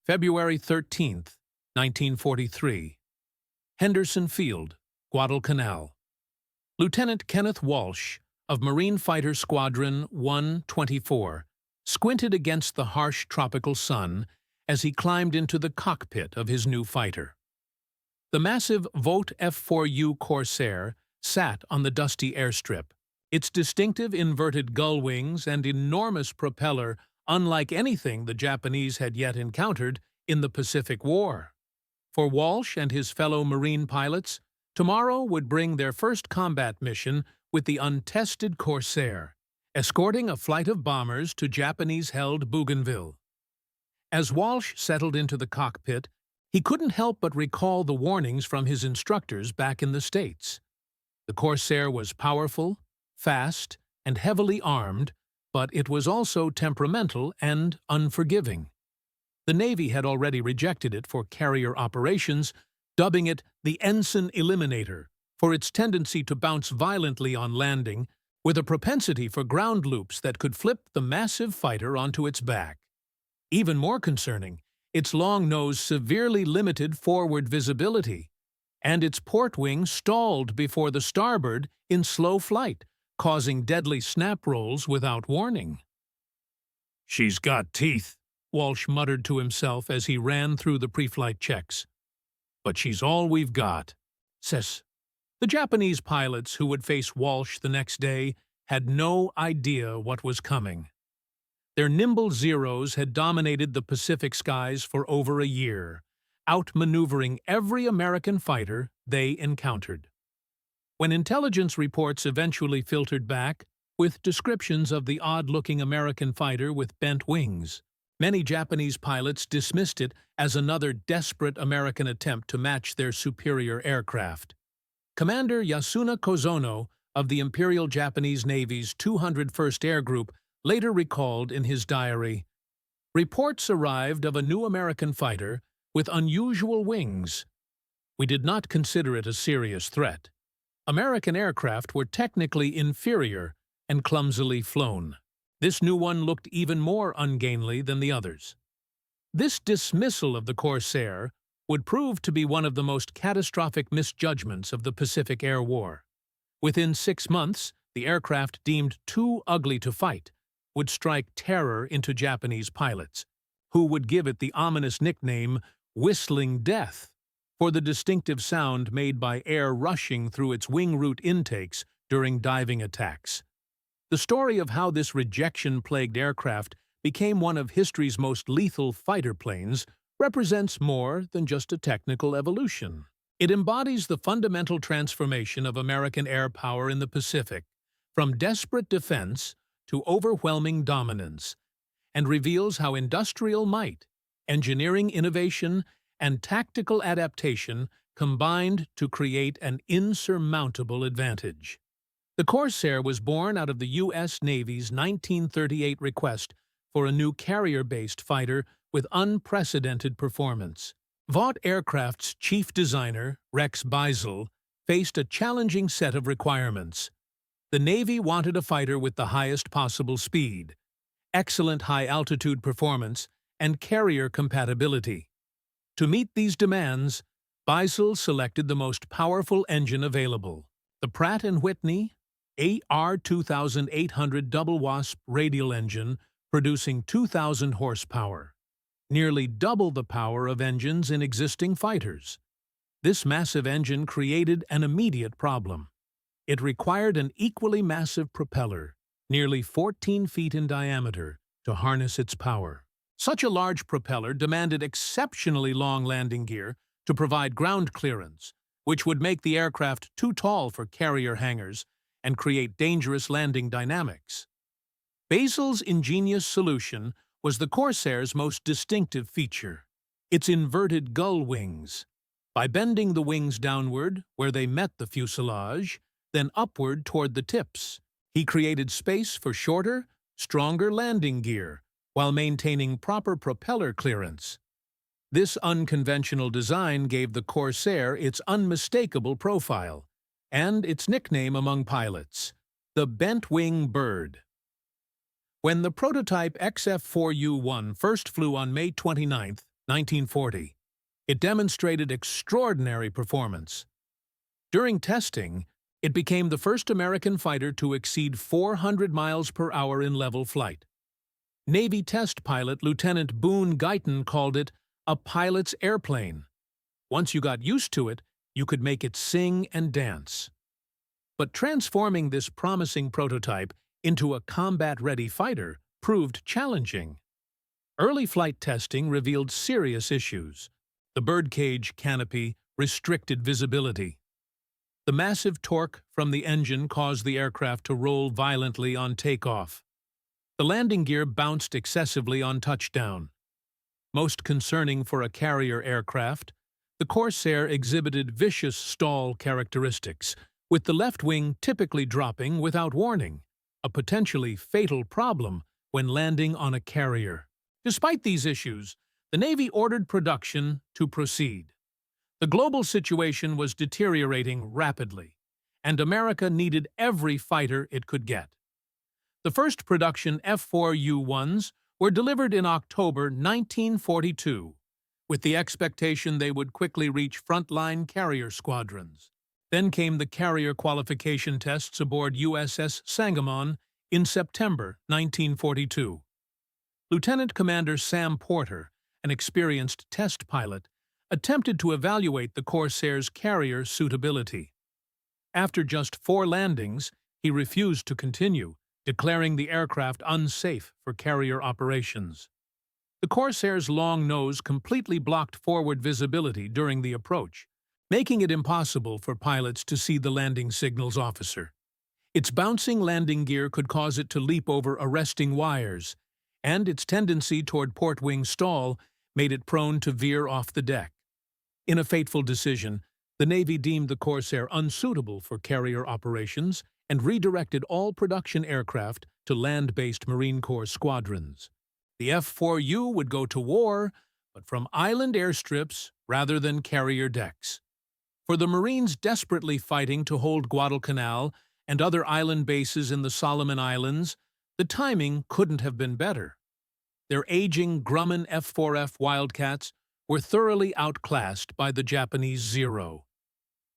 February 13th, 1943. Henderson Field, Guadalcanal. Lieutenant Kenneth Walsh of Marine Fighter Squadron 124 squinted against the harsh tropical sun as he climbed into the cockpit of his new fighter. The massive Vought F4U Corsair sat on the dusty airstrip, its distinctive inverted gull wings and enormous propeller unlike anything the Japanese had yet encountered in the Pacific War. For Walsh and his fellow Marine pilots, tomorrow would bring their first combat mission with the untested Corsair, escorting a flight of bombers to Japanese-held Bougainville. As Walsh settled into the cockpit, he couldn't help but recall the warnings from his instructors back in the States. The Corsair was powerful, fast, and heavily armed, but it was also temperamental and unforgiving. The Navy had already rejected it for carrier operations, dubbing it the Ensign Eliminator for its tendency to bounce violently on landing, with a propensity for ground loops that could flip the massive fighter onto its back. Even more concerning, its long nose severely limited forward visibility, and its port wing stalled before the starboard in slow flight, causing deadly snap rolls without warning. "She's got teeth," Walsh muttered to himself as he ran through the pre-flight checks. "But she's all we've got." The Japanese pilots who would face Walsh the next day had no idea what was coming. Their nimble Zeros had dominated the Pacific skies for over a year, outmaneuvering every American fighter they encountered. When intelligence reports eventually filtered back, with descriptions of the odd-looking American fighter with bent wings, many Japanese pilots dismissed it as another desperate American attempt to match their superior aircraft. Commander Yasuna Kozono of the Imperial Japanese Navy's 201st Air Group later recalled in his diary, "Reports arrived of a new American fighter with unusual wings. We did not consider it a serious threat. American aircraft were technically inferior and clumsily flown. This new one looked even more ungainly than the others." This dismissal of the Corsair would prove to be one of the most catastrophic misjudgments of the Pacific Air War. Within 6 months, the aircraft deemed too ugly to fight would strike terror into Japanese pilots, who would give it the ominous nickname Whistling Death, for the distinctive sound made by air rushing through its wing root intakes during diving attacks. The story of how this rejection-plagued aircraft became one of history's most lethal fighter planes represents more than just a technical evolution. It embodies the fundamental transformation of American air power in the Pacific, from desperate defense to overwhelming dominance, and reveals how industrial might, engineering innovation, and tactical adaptation combined to create an insurmountable advantage. The Corsair was born out of the U.S. Navy's 1938 request for a new carrier-based fighter with unprecedented performance. Vought Aircraft's chief designer, Rex Beisel, faced a challenging set of requirements. The Navy wanted a fighter with the highest possible speed, excellent high-altitude performance, and carrier compatibility. To meet these demands, Beisel selected the most powerful engine available, the Pratt & Whitney AR-2800 double wasp radial engine, producing 2,000 horsepower, nearly double the power of engines in existing fighters. This massive engine created an immediate problem. It required an equally massive propeller, nearly 14 feet in diameter, to harness its power. Such a large propeller demanded exceptionally long landing gear to provide ground clearance, which would make the aircraft too tall for carrier hangars and create dangerous landing dynamics. Beisel's ingenious solution was the Corsair's most distinctive feature, its inverted gull wings. By bending the wings downward where they met the fuselage, then upward toward the tips, he created space for shorter, stronger landing gear, while maintaining proper propeller clearance. This unconventional design gave the Corsair its unmistakable profile, and its nickname among pilots, the bent-wing bird. When the prototype XF4U-1 first flew on May 29, 1940. It demonstrated extraordinary performance. During testing, it became the first American fighter to exceed 400 miles per hour in level flight. Navy test pilot Lieutenant Boone Guyton called it a pilot's airplane. Once you got used to it, you could make it sing and dance. But transforming this promising prototype into a combat-ready fighter proved challenging. Early flight testing revealed serious issues. The birdcage canopy restricted visibility. The massive torque from the engine caused the aircraft to roll violently on takeoff. The landing gear bounced excessively on touchdown. Most concerning for a carrier aircraft, the Corsair exhibited vicious stall characteristics, with the left wing typically dropping without warning, a potentially fatal problem when landing on a carrier. Despite these issues, the Navy ordered production to proceed. The global situation was deteriorating rapidly, and America needed every fighter it could get. The first production F4U-1s were delivered in October 1942, with the expectation they would quickly reach frontline carrier squadrons. Then came the carrier qualification tests aboard USS Sangamon in September 1942. Lieutenant Commander Sam Porter, an experienced test pilot, attempted to evaluate the Corsair's carrier suitability. After just 4 landings, he refused to continue, declaring the aircraft unsafe for carrier operations. The Corsair's long nose completely blocked forward visibility during the approach, making it impossible for pilots to see the landing signals officer. Its bouncing landing gear could cause it to leap over arresting wires, and its tendency toward port wing stall made it prone to veer off the deck. In a fateful decision, the Navy deemed the Corsair unsuitable for carrier operations and redirected all production aircraft to land-based Marine Corps squadrons. The F4U would go to war, but from island airstrips rather than carrier decks. For the Marines desperately fighting to hold Guadalcanal and other island bases in the Solomon Islands, the timing couldn't have been better. Their aging Grumman F4F Wildcats were thoroughly outclassed by the Japanese Zero.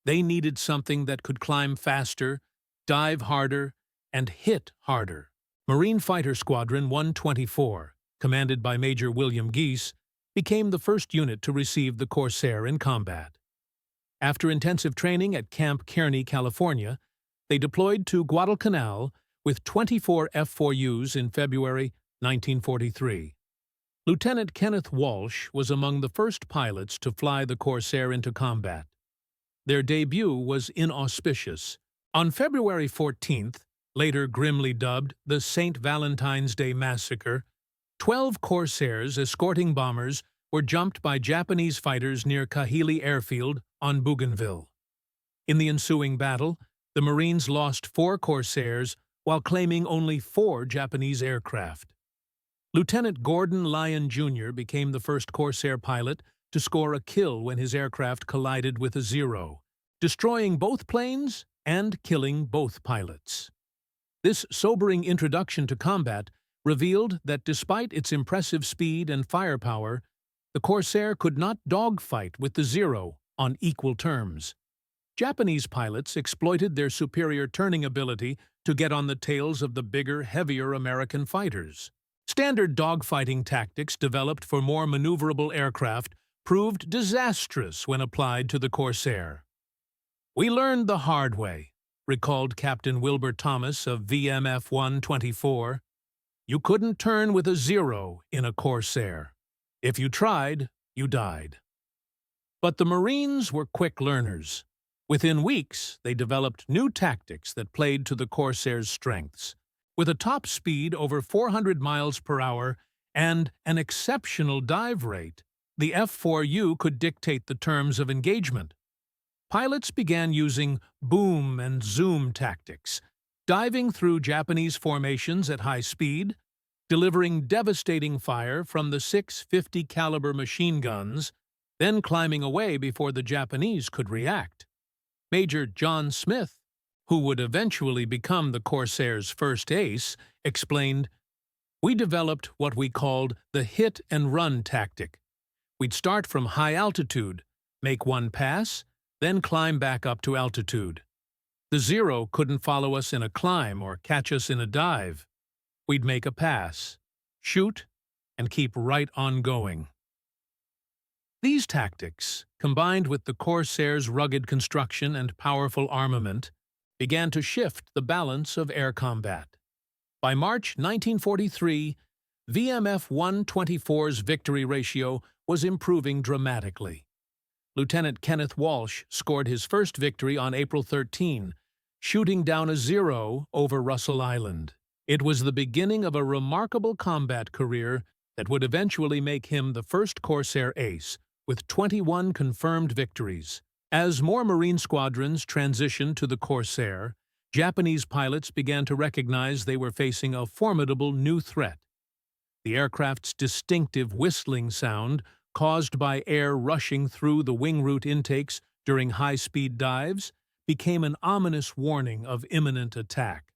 They needed something that could climb faster, dive harder, and hit harder. Marine Fighter Squadron 124, commanded by Major William Geese, became the first unit to receive the Corsair in combat. After intensive training at Camp Kearney, California, they deployed to Guadalcanal with 24 F4Us in February 1943. Lieutenant Kenneth Walsh was among the first pilots to fly the Corsair into combat. Their debut was inauspicious. On February 14th, later grimly dubbed the St. Valentine's Day Massacre, 12 Corsairs escorting bombers were jumped by Japanese fighters near Kahili Airfield on Bougainville. In the ensuing battle, the Marines lost 4 Corsairs while claiming only 4 Japanese aircraft. Lieutenant Gordon Lyon Jr. became the first Corsair pilot to score a kill when his aircraft collided with a Zero, destroying both planes and killing both pilots. This sobering introduction to combat revealed that despite its impressive speed and firepower, the Corsair could not dogfight with the Zero on equal terms. Japanese pilots exploited their superior turning ability to get on the tails of the bigger, heavier American fighters. Standard dogfighting tactics developed for more maneuverable aircraft proved disastrous when applied to the Corsair. "We learned the hard way," recalled Captain Wilbur Thomas of VMF 124. "You couldn't turn with a Zero in a Corsair. If you tried, you died." But the Marines were quick learners. Within weeks, they developed new tactics that played to the Corsair's strengths. With a top speed over 400 miles per hour and an exceptional dive rate, the F4U could dictate the terms of engagement. Pilots began using boom and zoom tactics, diving through Japanese formations at high speed, delivering devastating fire from the 650 caliber machine guns, then climbing away before the Japanese could react. Major John Smith, who would eventually become the Corsair's first ace, explained, "We developed what we called the hit-and-run tactic. We'd start from high altitude, make one pass, then climb back up to altitude. The Zero couldn't follow us in a climb or catch us in a dive. We'd make a pass, shoot, and keep right on going. These tactics, combined with the Corsair's rugged construction and powerful armament, began to shift the balance of air combat. By March 1943, VMF 124's victory ratio was improving dramatically. Lieutenant Kenneth Walsh scored his first victory on April 13, shooting down a Zero over Russell Island. It was the beginning of a remarkable combat career that would eventually make him the first Corsair ace, with 21 confirmed victories. As more Marine squadrons transitioned to the Corsair, Japanese pilots began to recognize they were facing a formidable new threat. The aircraft's distinctive whistling sound, caused by air rushing through the wing root intakes during high-speed dives, became an ominous warning of imminent attack.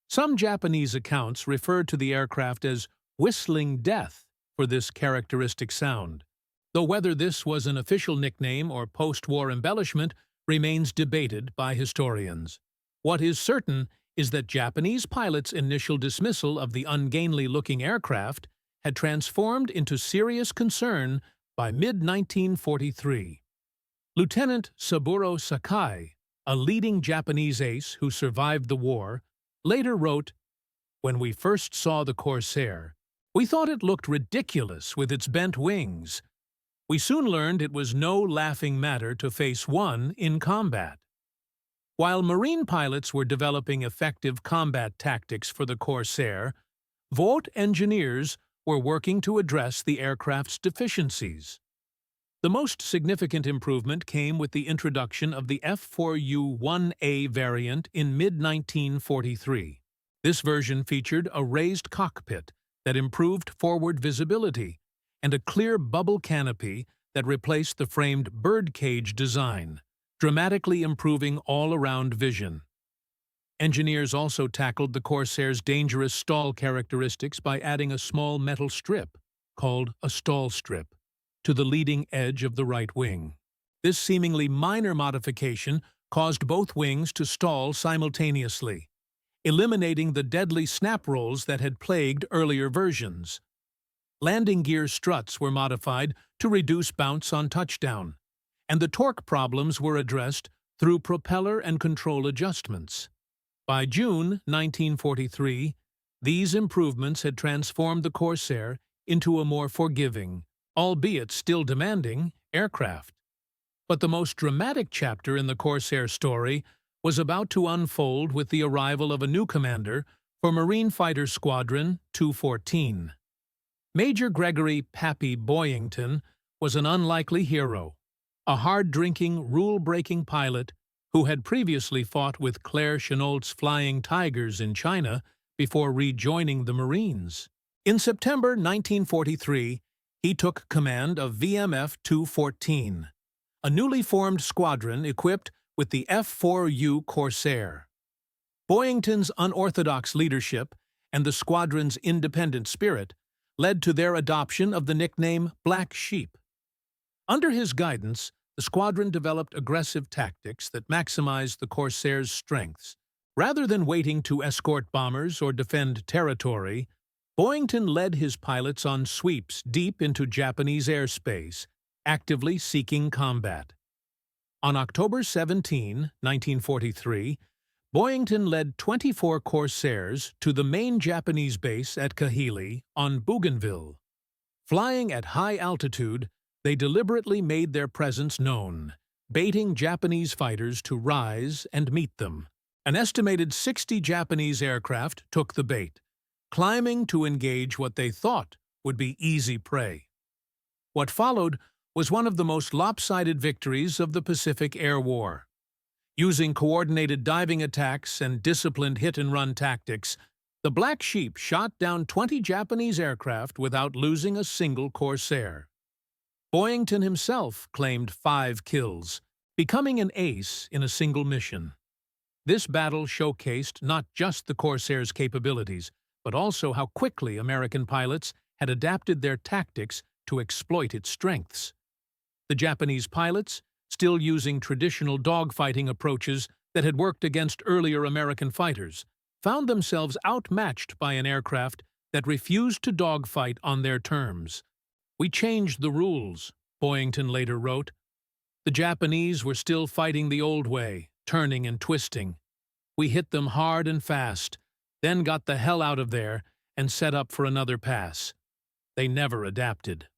Some Japanese accounts referred to the aircraft as "whistling death" for this characteristic sound. Though whether this was an official nickname or post-war embellishment remains debated by historians. What is certain is that Japanese pilots' initial dismissal of the ungainly-looking aircraft had transformed into serious concern by mid-1943. Lieutenant Saburo Sakai, a leading Japanese ace who survived the war, later wrote, "When we first saw the Corsair, we thought it looked ridiculous with its bent wings. We soon learned it was no laughing matter to face one in combat." While Marine pilots were developing effective combat tactics for the Corsair, Vought engineers were working to address the aircraft's deficiencies. The most significant improvement came with the introduction of the F4U-1A variant in mid-1943. This version featured a raised cockpit that improved forward visibility and a clear bubble canopy that replaced the framed birdcage design, dramatically improving all-around vision. Engineers also tackled the Corsair's dangerous stall characteristics by adding a small metal strip, called a stall strip, to the leading edge of the right wing. This seemingly minor modification caused both wings to stall simultaneously, eliminating the deadly snap rolls that had plagued earlier versions. Landing gear struts were modified to reduce bounce on touchdown, and the torque problems were addressed through propeller and control adjustments. By June 1943, these improvements had transformed the Corsair into a more forgiving, albeit still demanding, aircraft. But the most dramatic chapter in the Corsair story was about to unfold with the arrival of a new commander for Marine Fighter Squadron 214. Major Gregory "Pappy" Boyington was an unlikely hero, a hard-drinking, rule-breaking pilot who had previously fought with Claire Chennault's Flying Tigers in China before rejoining the Marines. In September 1943, he took command of VMF 214, a newly formed squadron equipped with the F4U Corsair. Boyington's unorthodox leadership and the squadron's independent spirit led to their adoption of the nickname Black Sheep. Under his guidance, the squadron developed aggressive tactics that maximized the Corsair's strengths. Rather than waiting to escort bombers or defend territory, Boyington led his pilots on sweeps deep into Japanese airspace, actively seeking combat. On October 17, 1943, Boyington led 24 Corsairs to the main Japanese base at Kahili on Bougainville. Flying at high altitude, they deliberately made their presence known, baiting Japanese fighters to rise and meet them. An estimated 60 Japanese aircraft took the bait, climbing to engage what they thought would be easy prey. What followed was one of the most lopsided victories of the Pacific Air War. Using coordinated diving attacks and disciplined hit-and-run tactics, the Black Sheep shot down 20 Japanese aircraft without losing a single Corsair. Boyington himself claimed 5 kills, becoming an ace in a single mission. This battle showcased not just the Corsair's capabilities, but also how quickly American pilots had adapted their tactics to exploit its strengths. The Japanese pilots, still using traditional dogfighting approaches that had worked against earlier American fighters, found themselves outmatched by an aircraft that refused to dogfight on their terms. "We changed the rules," Boyington later wrote. "The Japanese were still fighting the old way, turning and twisting. We hit them hard and fast, then got the hell out of there and set up for another pass. They never adapted."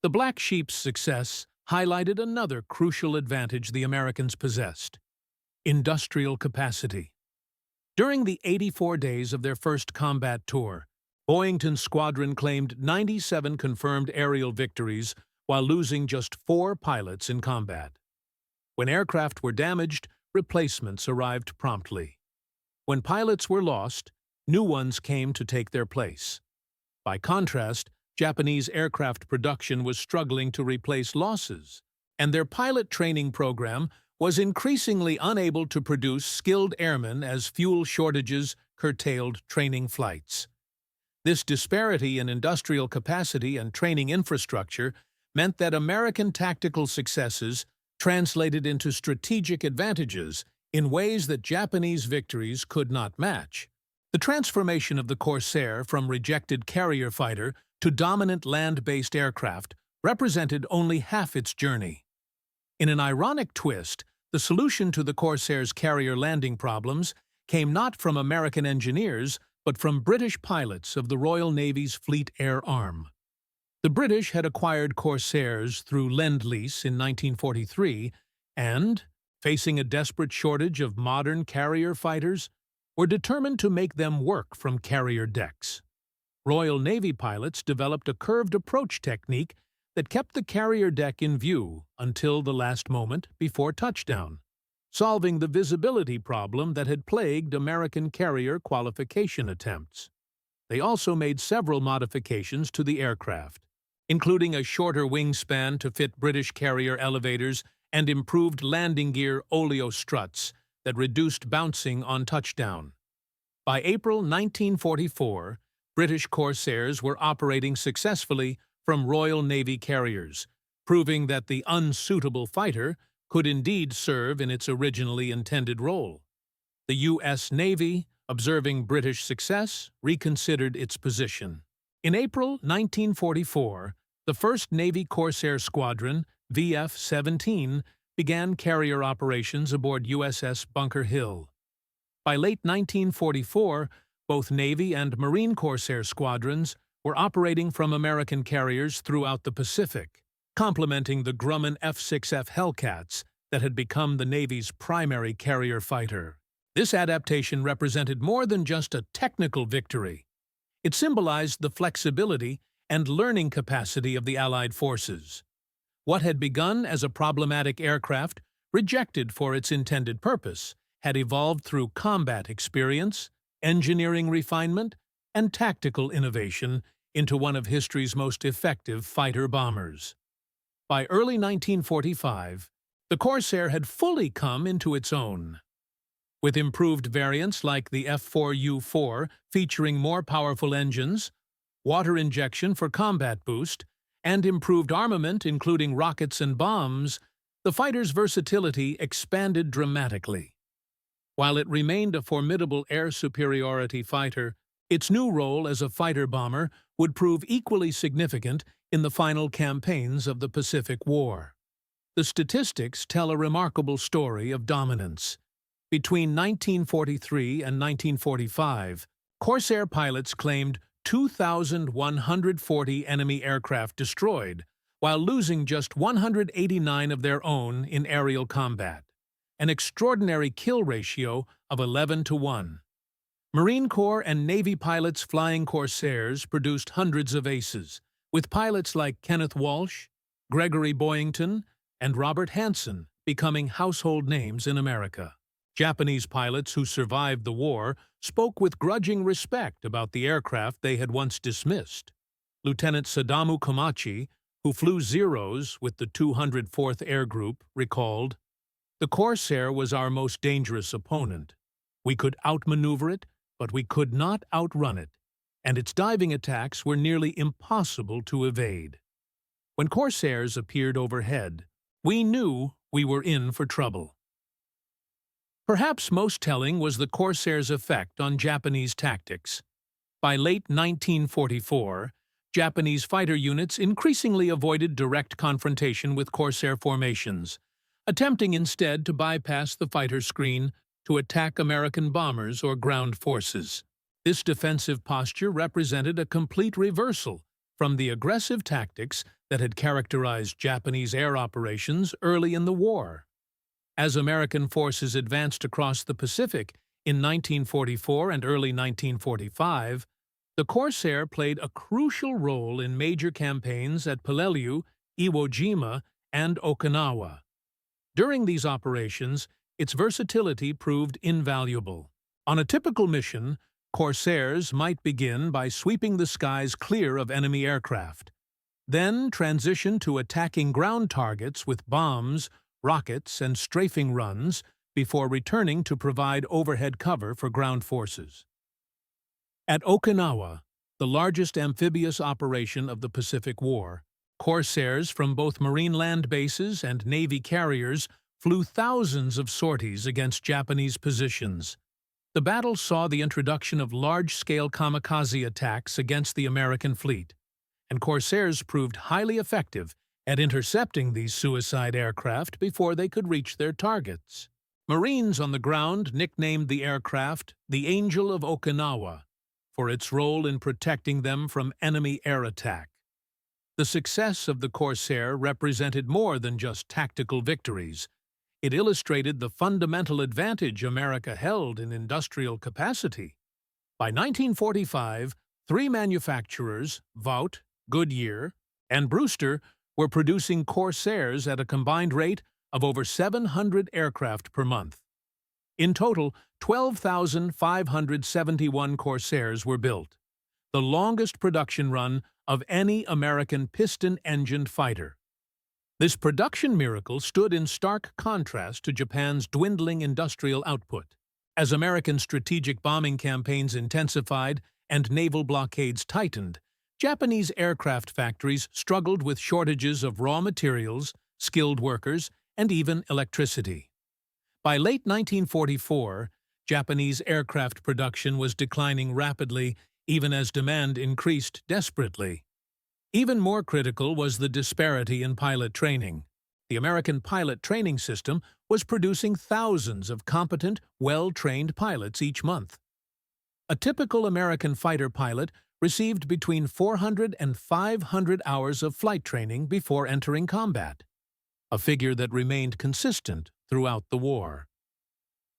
The Black Sheep's success highlighted another crucial advantage the Americans possessed: industrial capacity. During the 84 days of their first combat tour, Boyington's squadron claimed 97 confirmed aerial victories while losing just 4 pilots in combat. When aircraft were damaged, replacements arrived promptly. When pilots were lost, new ones came to take their place. By contrast, Japanese aircraft production was struggling to replace losses, and their pilot training program was increasingly unable to produce skilled airmen as fuel shortages curtailed training flights. This disparity in industrial capacity and training infrastructure meant that American tactical successes translated into strategic advantages in ways that Japanese victories could not match. The transformation of the Corsair from rejected carrier fighter to dominant land-based aircraft represented only half its journey. In an ironic twist, the solution to the Corsair's carrier landing problems came not from American engineers, but from British pilots of the Royal Navy's Fleet Air Arm. The British had acquired Corsairs through Lend-Lease in 1943 and, facing a desperate shortage of modern carrier fighters, were determined to make them work from carrier decks. Royal Navy pilots developed a curved approach technique that kept the carrier deck in view until the last moment before touchdown, solving the visibility problem that had plagued American carrier qualification attempts. They also made several modifications to the aircraft, including a shorter wingspan to fit British carrier elevators and improved landing gear oleo struts that reduced bouncing on touchdown. By April 1944, British Corsairs were operating successfully from Royal Navy carriers, proving that the unsuitable fighter could indeed serve in its originally intended role. The U.S. Navy, observing British success, reconsidered its position. In April 1944, the 1st Navy Corsair Squadron, VF-17, began carrier operations aboard USS Bunker Hill. By late 1944, both Navy and Marine Corsair squadrons were operating from American carriers throughout the Pacific, complementing the Grumman F-6F Hellcats that had become the Navy's primary carrier fighter. This adaptation represented more than just a technical victory. It symbolized the flexibility and learning capacity of the Allied forces. What had begun as a problematic aircraft, rejected for its intended purpose, had evolved through combat experience, engineering refinement, and tactical innovation into one of history's most effective fighter-bombers. By early 1945, the Corsair had fully come into its own. With improved variants like the F4U featuring more powerful engines, water injection for combat boost, and improved armament including rockets and bombs, the fighter's versatility expanded dramatically. While it remained a formidable air superiority fighter, its new role as a fighter-bomber would prove equally significant in the final campaigns of the Pacific War. The statistics tell a remarkable story of dominance. Between 1943 and 1945, Corsair pilots claimed 2,140 enemy aircraft destroyed, while losing just 189 of their own in aerial combat, an extraordinary kill ratio of 11-1. Marine Corps and Navy pilots flying Corsairs produced hundreds of aces, with pilots like Kenneth Walsh, Gregory Boyington, and Robert Hansen becoming household names in America. Japanese pilots who survived the war spoke with grudging respect about the aircraft they had once dismissed. Lieutenant Sadamu Komachi, who flew Zeros with the 204th Air Group, recalled, "The Corsair was our most dangerous opponent. We could outmaneuver it, but we could not outrun it, and its diving attacks were nearly impossible to evade." When Corsairs appeared overhead, we knew we were in for trouble. Perhaps most telling was the Corsairs' effect on Japanese tactics. By late 1944, Japanese fighter units increasingly avoided direct confrontation with Corsair formations, attempting instead to bypass the fighter screen to attack American bombers or ground forces. This defensive posture represented a complete reversal from the aggressive tactics that had characterized Japanese air operations early in the war. As American forces advanced across the Pacific in 1944 and early 1945, the Corsair played a crucial role in major campaigns at Peleliu, Iwo Jima, and Okinawa. During these operations, its versatility proved invaluable. On a typical mission, Corsairs might begin by sweeping the skies clear of enemy aircraft, then transition to attacking ground targets with bombs, rockets, and strafing runs before returning to provide overhead cover for ground forces. At Okinawa, the largest amphibious operation of the Pacific War, Corsairs from both Marine land bases and Navy carriers flew thousands of sorties against Japanese positions. The battle saw the introduction of large-scale kamikaze attacks against the American fleet, and Corsairs proved highly effective at intercepting these suicide aircraft before they could reach their targets. Marines on the ground nicknamed the aircraft the Angel of Okinawa for its role in protecting them from enemy air attack. The success of the Corsair represented more than just tactical victories. It illustrated the fundamental advantage America held in industrial capacity. By 1945, three manufacturers, Vought, Goodyear, and Brewster, were producing Corsairs at a combined rate of over 700 aircraft per month. In total, 12,571 Corsairs were built, the longest production run of any American piston-engined fighter. This production miracle stood in stark contrast to Japan's dwindling industrial output. As American strategic bombing campaigns intensified and naval blockades tightened, Japanese aircraft factories struggled with shortages of raw materials, skilled workers, and even electricity. By late 1944, Japanese aircraft production was declining rapidly, even as demand increased desperately. Even more critical was the disparity in pilot training. The American pilot training system was producing thousands of competent, well-trained pilots each month. A typical American fighter pilot received between 400 and 500 hours of flight training before entering combat, a figure that remained consistent throughout the war.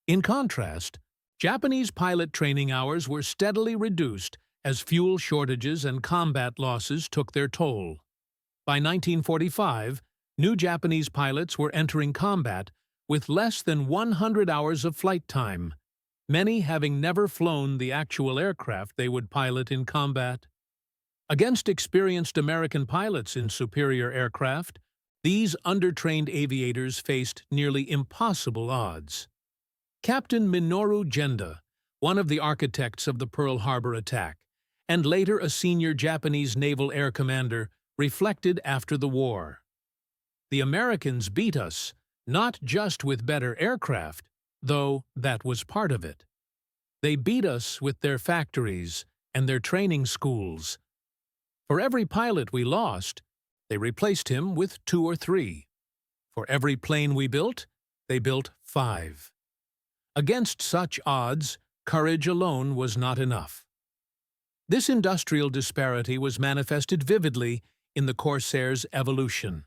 In contrast, Japanese pilot training hours were steadily reduced as fuel shortages and combat losses took their toll. By 1945, new Japanese pilots were entering combat with less than 100 hours of flight time, many having never flown the actual aircraft they would pilot in combat. Against experienced American pilots in superior aircraft, these undertrained aviators faced nearly impossible odds. Captain Minoru Genda, one of the architects of the Pearl Harbor attack, and later a senior Japanese naval air commander, reflected after the war. The Americans beat us, not just with better aircraft, though that was part of it. They beat us with their factories and their training schools. For every pilot we lost, they replaced him with 2 or 3. For every plane we built, they built 5. Against such odds, courage alone was not enough. This industrial disparity was manifested vividly in the Corsair's evolution.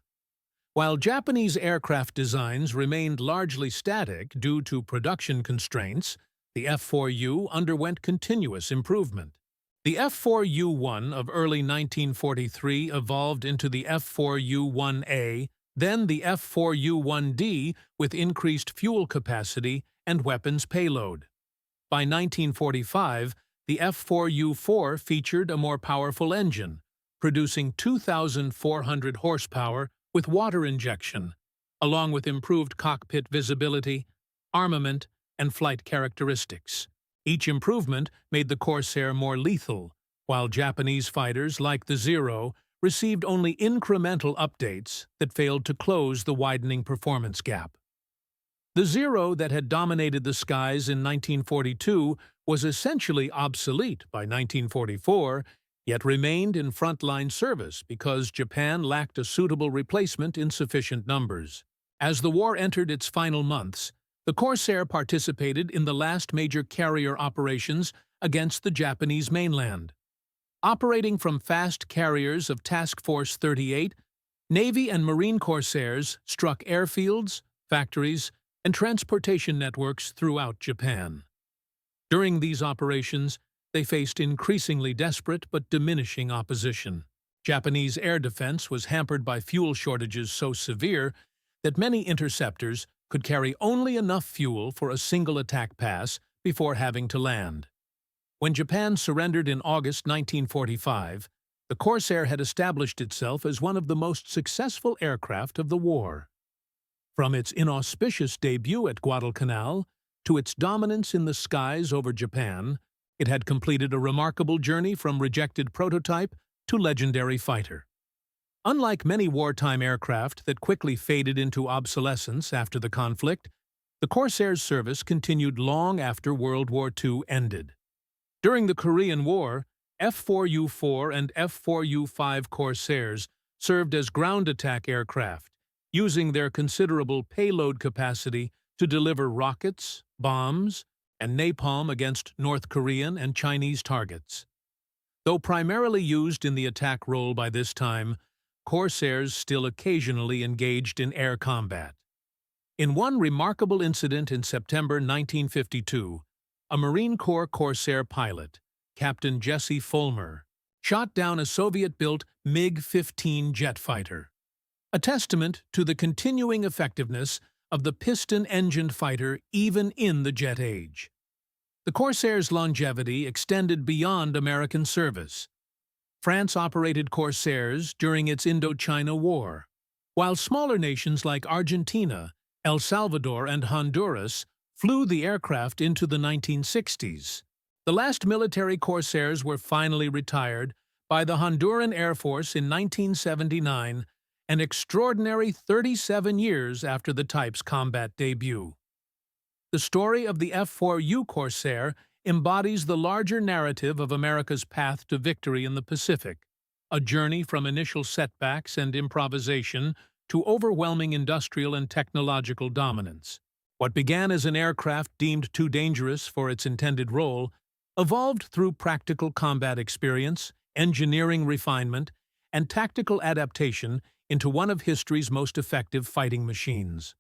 While Japanese aircraft designs remained largely static due to production constraints, the F4U underwent continuous improvement. The F4U-1 of early 1943 evolved into the F4U-1A, then the F4U-1D with increased fuel capacity and weapons payload. By 1945, the F4U-4 featured a more powerful engine, producing 2,400 horsepower with water injection, along with improved cockpit visibility, armament, and flight characteristics. Each improvement made the Corsair more lethal, while Japanese fighters like the Zero received only incremental updates that failed to close the widening performance gap. The Zero that had dominated the skies in 1942 was essentially obsolete by 1944, yet remained in frontline service because Japan lacked a suitable replacement in sufficient numbers. As the war entered its final months, the Corsair participated in the last major carrier operations against the Japanese mainland. Operating from fast carriers of Task Force 38, Navy and Marine Corsairs struck airfields, factories, and transportation networks throughout Japan. During these operations, they faced increasingly desperate but diminishing opposition. Japanese air defense was hampered by fuel shortages so severe that many interceptors could carry only enough fuel for a single attack pass before having to land. When Japan surrendered in August 1945, the Corsair had established itself as one of the most successful aircraft of the war. From its inauspicious debut at Guadalcanal to its dominance in the skies over Japan, it had completed a remarkable journey from rejected prototype to legendary fighter. Unlike many wartime aircraft that quickly faded into obsolescence after the conflict, the Corsair's service continued long after World War II ended. During the Korean War, F4U-4 and F4U-5 Corsairs served as ground attack aircraft, using their considerable payload capacity to deliver rockets, bombs, and napalm against North Korean and Chinese targets. Though primarily used in the attack role by this time, Corsairs still occasionally engaged in air combat. In one remarkable incident in September 1952, a Marine Corps Corsair pilot, Captain Jesse Fulmer, shot down a Soviet-built MiG-15 jet fighter, a testament to the continuing effectiveness of the piston-engined fighter even in the jet age. The Corsair's longevity extended beyond American service. France operated Corsairs during its Indochina War, while smaller nations like Argentina, El Salvador, and Honduras flew the aircraft into the 1960s. The last military Corsairs were finally retired by the Honduran Air Force in 1979, an extraordinary 37 years after the type's combat debut. The story of the F4U Corsair embodies the larger narrative of America's path to victory in the Pacific, a journey from initial setbacks and improvisation to overwhelming industrial and technological dominance. What began as an aircraft deemed too dangerous for its intended role evolved through practical combat experience, engineering refinement, and tactical adaptation into one of history's most effective fighting machines.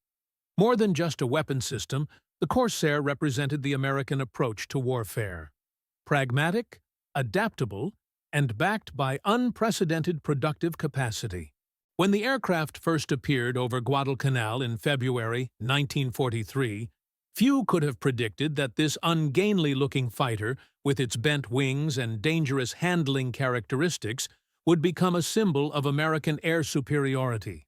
More than just a weapon system, the Corsair represented the American approach to warfare. Pragmatic, adaptable, and backed by unprecedented productive capacity. When the aircraft first appeared over Guadalcanal in February 1943, few could have predicted that this ungainly-looking fighter, with its bent wings and dangerous handling characteristics, would become a symbol of American air superiority.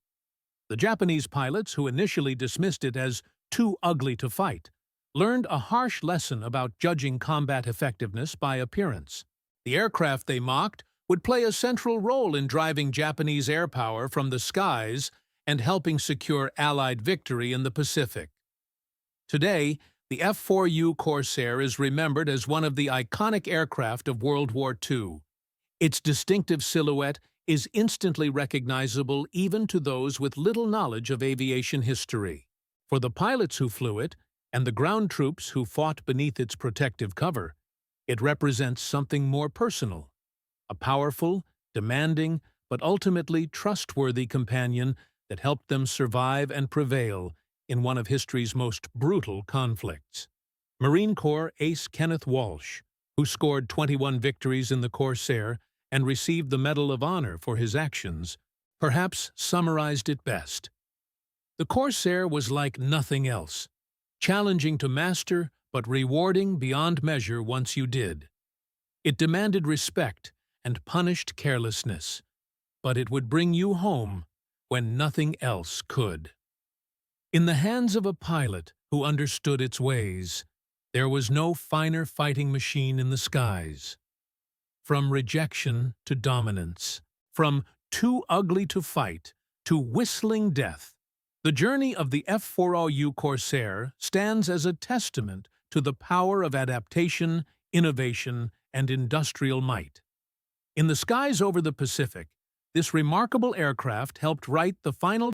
The Japanese pilots, who initially dismissed it as too ugly to fight, learned a harsh lesson about judging combat effectiveness by appearance. The aircraft they mocked would play a central role in driving Japanese air power from the skies and helping secure Allied victory in the Pacific. Today, the F4U Corsair is remembered as one of the iconic aircraft of World War II. Its distinctive silhouette is instantly recognizable even to those with little knowledge of aviation history. For the pilots who flew it, and the ground troops who fought beneath its protective cover, it represents something more personal. A powerful, demanding, but ultimately trustworthy companion that helped them survive and prevail in one of history's most brutal conflicts. Marine Corps ace Kenneth Walsh, who scored 21 victories in the Corsair and received the Medal of Honor for his actions, perhaps summarized it best. The Corsair was like nothing else, challenging to master but rewarding beyond measure once you did. It demanded respect and punished carelessness, but it would bring you home when nothing else could. In the hands of a pilot who understood its ways, there was no finer fighting machine in the skies. From rejection to dominance, from too ugly to fight, to whistling death. The journey of the F4U Corsair stands as a testament to the power of adaptation, innovation, and industrial might. In the skies over the Pacific, this remarkable aircraft helped write the final